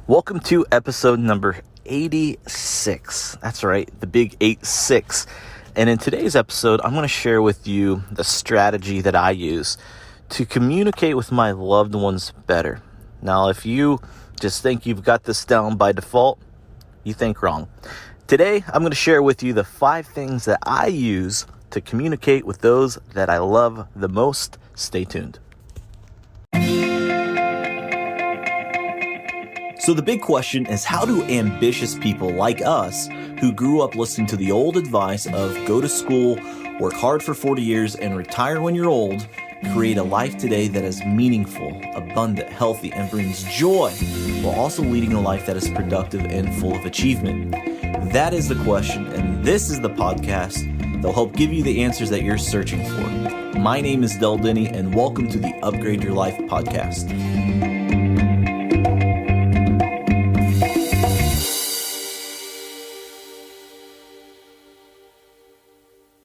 Welcome to episode number 86. That's right, the big 86. And in today's episode, I'm going to share with you the strategy that I use to communicate with my loved ones better. Now, if you just think you've got this down by default, you think wrong. Today, I'm going to share with you the 5 things that I use to communicate with those that I love the most. Stay tuned. So the big question is, how do ambitious people like us, who grew up listening to the old advice of go to school, work hard for 40 years, and retire when you're old, create a life today that is meaningful, abundant, healthy, and brings joy, while also leading a life that is productive and full of achievement? That is the question, and this is the podcast that will help give you the answers that you're searching for. My name is Del Denny, and welcome to the Upgrade Your Life podcast.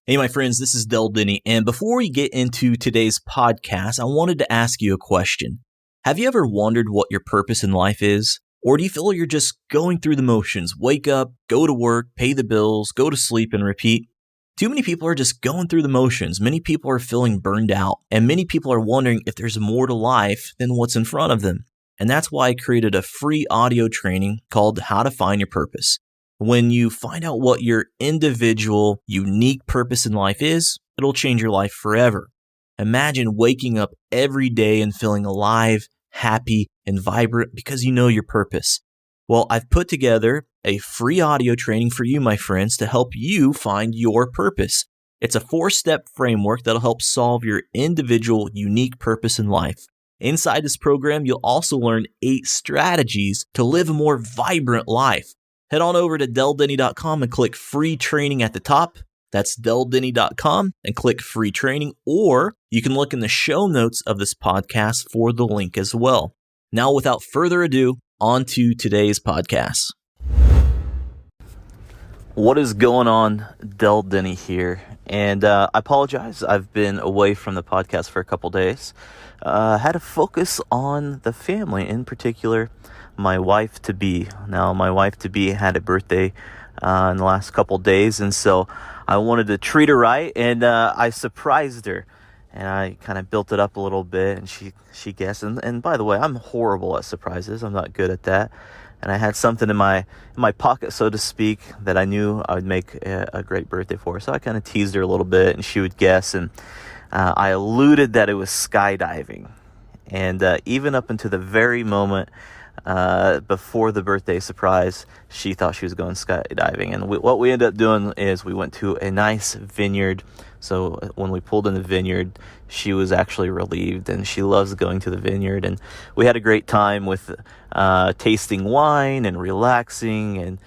Hey, my friends, this is Del Denny, and before we get into today's podcast, I wanted to ask you a question. Have you ever wondered what your purpose in life is? Or do you feel you're just going through the motions? Wake up, go to work, pay the bills, go to sleep, and repeat. Too many people are just going through the motions. Many people are feeling burned out, and many people are wondering if there's more to life than what's in front of them. And that's why I created a free audio training called How to Find Your Purpose. When you find out what your individual, unique purpose in life is, it'll change your life forever. Imagine waking up every day and feeling alive, happy, and vibrant because you know your purpose. Well, I've put together a free audio training for you, my friends, to help you find your purpose. It's a 4-step framework that'll help solve your individual, unique purpose in life. Inside this program, you'll also learn 8 strategies to live a more vibrant life. Head on over to deldenny.com and click free training at the top. That's deldenny.com and click free training, or you can look in the show notes of this podcast for the link as well. Now, without further ado, on to today's podcast. What is going on? Del Denny here. And I apologize. I've been away from the podcast for a couple days. Had to focus on the family, in particular my wife-to-be. Now, my wife-to-be had a birthday in the last couple days, and so I wanted to treat her right, and I surprised her, and I kind of built it up a little bit, and she guessed, and by the way, I'm horrible at surprises. I'm not good at that, and I had something in my pocket, so to speak, that I knew I would make a great birthday for her, so I kind of teased her a little bit, and she would guess, and I alluded that it was skydiving, and even up until the very moment before the birthday surprise, she thought she was going skydiving. And what we ended up doing is we went to a nice vineyard. So when we pulled in the vineyard, she was actually relieved, and she loves going to the vineyard. And we had a great time with tasting wine and relaxing, and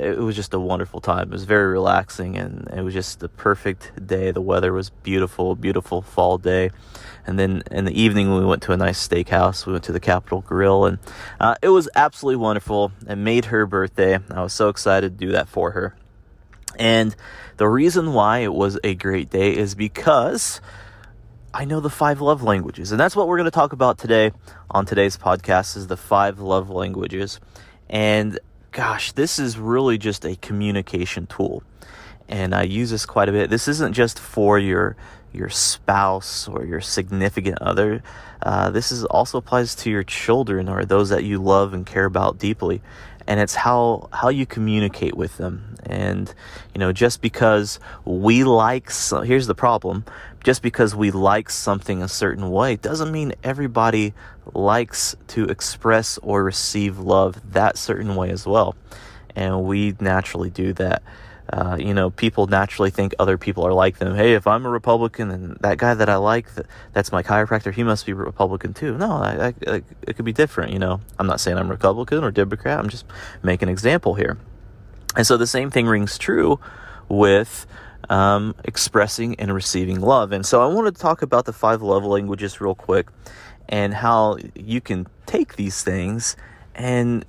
it was just a wonderful time. It was very relaxing, and it was just the perfect day. The weather was beautiful, beautiful fall day. And then in the evening, we went to a nice steakhouse. We went to the Capitol Grill, and it was absolutely wonderful. It made her birthday. I was so excited to do that for her. And the reason why it was a great day is because I know the 5 love languages. And that's what we're going to talk about today on today's podcast, is the 5 love languages. And gosh, this is really just a communication tool. And I use this quite a bit. This isn't just for your spouse or your significant other. This is also applies to your children or those that you love and care about deeply. And it's how you communicate with them. And, just because we here's the problem, just because we like something a certain way doesn't mean everybody likes to express or receive love that certain way as well. And we naturally do that. People naturally think other people are like them. Hey, if I'm a Republican and that guy that I like, that's my chiropractor, he must be Republican too. No, it could be different, I'm not saying I'm Republican or Democrat. I'm just making an example here. And so the same thing rings true with expressing and receiving love. And so I wanted to talk about the 5 love languages real quick and how you can take these things and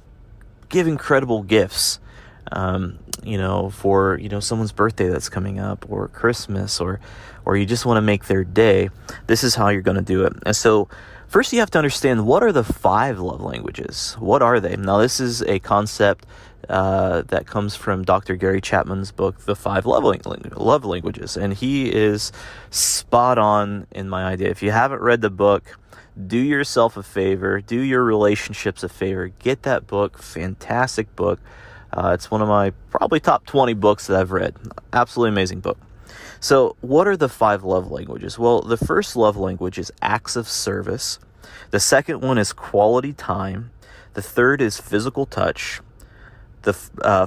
give incredible gifts. For someone's birthday that's coming up, or Christmas, or you just want to make their day. This is how you're going to do it. And so First, you have to understand, what are the 5 love languages? What are they? Now, this is a concept that comes from Dr. Gary Chapman's book, The 5 Love Languages. And he is spot on in my idea. If you haven't read the book, do yourself a favor, do your relationships a favor, get that book. Fantastic book. It's one of my probably top 20 books that I've read. Absolutely amazing book. So what are the 5 love languages? Well, the first love language is acts of service. The second one is quality time. The third is physical touch. The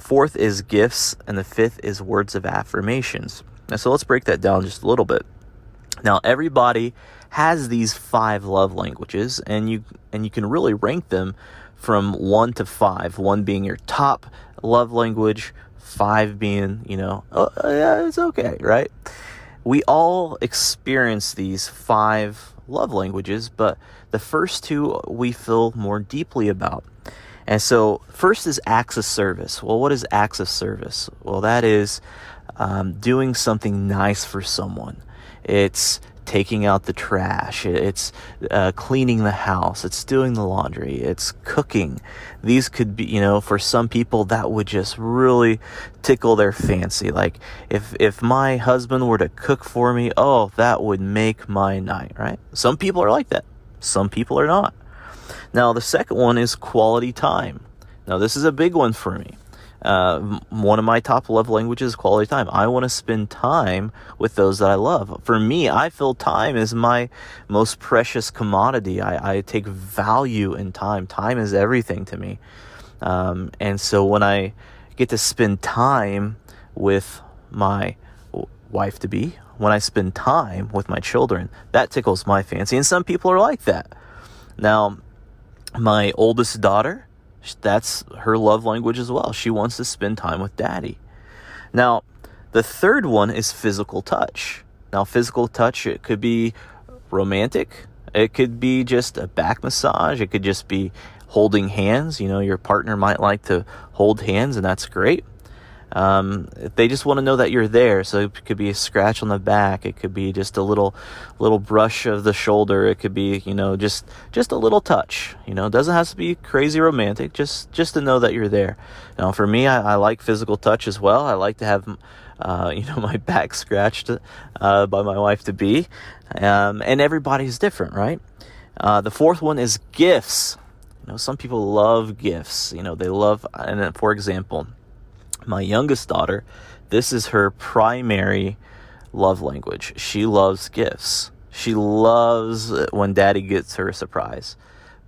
fourth is gifts. And the fifth is words of affirmations. And so let's break that down just a little bit. Now, everybody has these 5 love languages, and you can really rank them from 1 to 5. 1 being your top love language, 5 being, yeah, it's okay, right? We all experience these 5 love languages, but the first 2 we feel more deeply about. And so first is acts of service. Well, what is acts of service? Well, that is doing something nice for someone. It's taking out the trash, it's cleaning the house, it's doing the laundry, it's cooking. These could be, for some people that would just really tickle their fancy. Like if my husband were to cook for me, oh, that would make my night, right? Some people are like that. Some people are not. Now, the second one is quality time. Now, this is a big one for me. One of my top love languages is quality time. I want to spend time with those that I love. For me, I feel time is my most precious commodity. I take value in time. Time is everything to me. And so when I get to spend time with my wife-to-be, when I spend time with my children, that tickles my fancy. And some people are like that. Now, my oldest daughter, that's her love language as well. She wants to spend time with daddy. Now, the third one is physical touch. Now, physical touch, it could be romantic. It could be just a back massage. It could just be holding hands. Your partner might like to hold hands, and that's great. They just want to know that you're there. So it could be a scratch on the back. It could be just a little brush of the shoulder. It could be, just a little touch. It doesn't have to be crazy romantic. Just to know that you're there. Now, for me, I like physical touch as well. I like to have, my back scratched by my wife-to-be. And everybody's different, right? The fourth one is gifts. Some people love gifts. They love, and then, for example, my youngest daughter, this is her primary love language. She loves gifts. She loves when daddy gets her a surprise.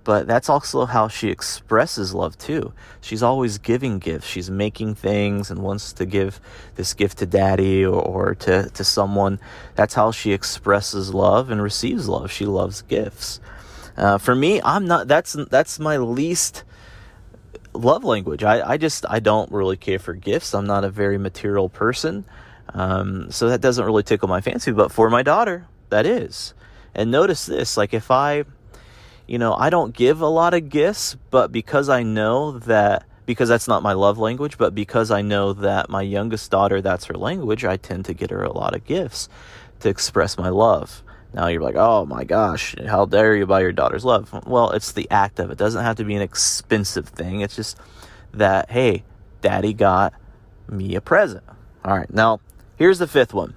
But that's also how she expresses love too. She's always giving gifts. She's making things and wants to give this gift to daddy or to someone. That's how she expresses love and receives love. She loves gifts. For me, that's my least love language. I don't really care for gifts. I'm not a very material person. So that doesn't really tickle my fancy, but for my daughter, that is. And notice this, like if I don't give a lot of gifts, but because that's not my love language, but because I know that my youngest daughter, that's her language, I tend to get her a lot of gifts to express my love. Now you're like, oh my gosh, how dare you buy your daughter's love? Well, it's the act of it. It doesn't have to be an expensive thing. It's just that, hey, daddy got me a present. All right, now here's the fifth one.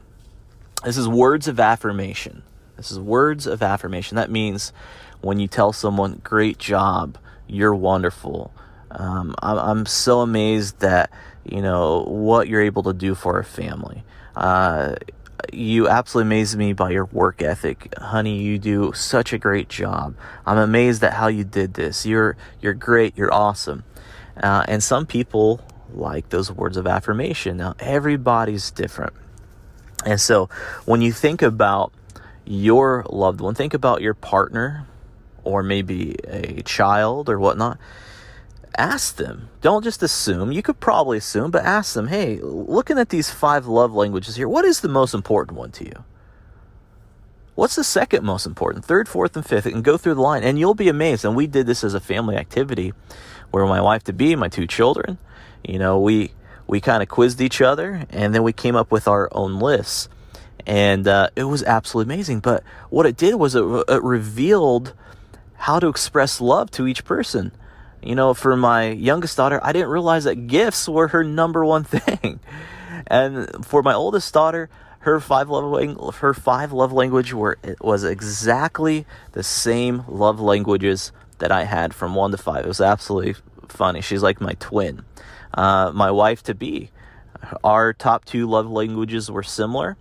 This is words of affirmation. That means when you tell someone, great job, you're wonderful. I'm so amazed that, what you're able to do for a family. You absolutely amaze me by your work ethic. Honey, you do such a great job. I'm amazed at how you did this. You're great. You're awesome. And some people like those words of affirmation. Now, everybody's different. And so when you think about your loved one, think about your partner or maybe a child or whatnot. Ask them. Don't just assume. You could probably assume, but ask them, hey, looking at these 5 love languages here, what is the most important one to you? What's the second most important? Third, fourth, and fifth, and go through the line, and you'll be amazed. And we did this as a family activity where my wife-to-be, my 2 children, we kind of quizzed each other, and then we came up with our own lists. And it was absolutely amazing. But what it did was it revealed how to express love to each person. For my youngest daughter, I didn't realize that gifts were her number one thing. And for my oldest daughter, her five love language was exactly the same love languages that I had from 1 to 5. It was absolutely funny. She's like my twin. My wife to be, our top 2 love languages were similar.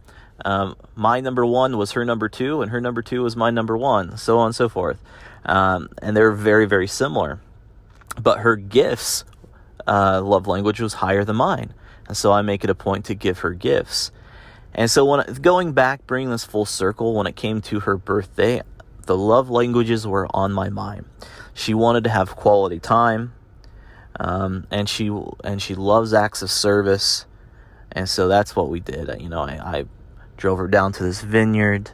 My number 1 was her number 2, and her number 2 was my number 1, so on and so forth. And they're very, very similar. But her gifts love language was higher than mine. And so I make it a point to give her gifts. And so going back, bringing this full circle, when it came to her birthday, the love languages were on my mind. She wanted to have quality time, and she loves acts of service. And so that's what we did. I drove her down to this vineyard.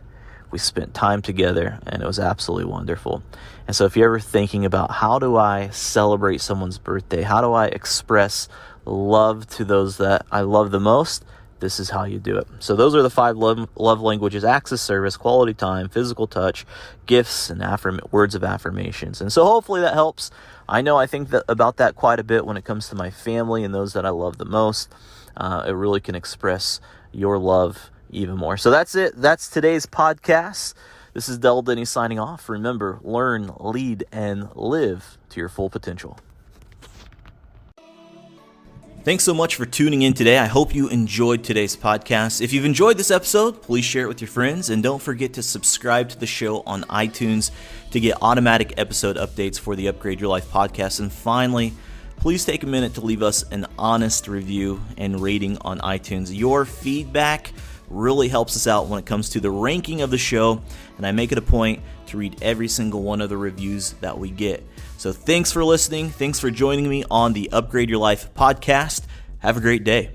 We spent time together, and it was absolutely wonderful. And so if you're ever thinking about how do I celebrate someone's birthday, how do I express love to those that I love the most, this is how you do it. So those are the 5 love languages: acts of service, quality time, physical touch, gifts, and words of affirmations. And so hopefully that helps. I know I think about that quite a bit when it comes to my family and those that I love the most. It really can express your love even more. So that's it. That's today's podcast. This is Del Denny signing off. Remember, learn, lead, and live to your full potential. Thanks so much for tuning in today. I hope you enjoyed today's podcast. If you've enjoyed this episode, please share it with your friends, and don't forget to subscribe to the show on iTunes to get automatic episode updates for the Upgrade Your Life podcast. And finally, please take a minute to leave us an honest review and rating on iTunes. Your feedback really helps us out when it comes to the ranking of the show, and I make it a point to read every single one of the reviews that we get. So thanks for listening. Thanks for joining me on the Upgrade Your Life podcast. Have a great day.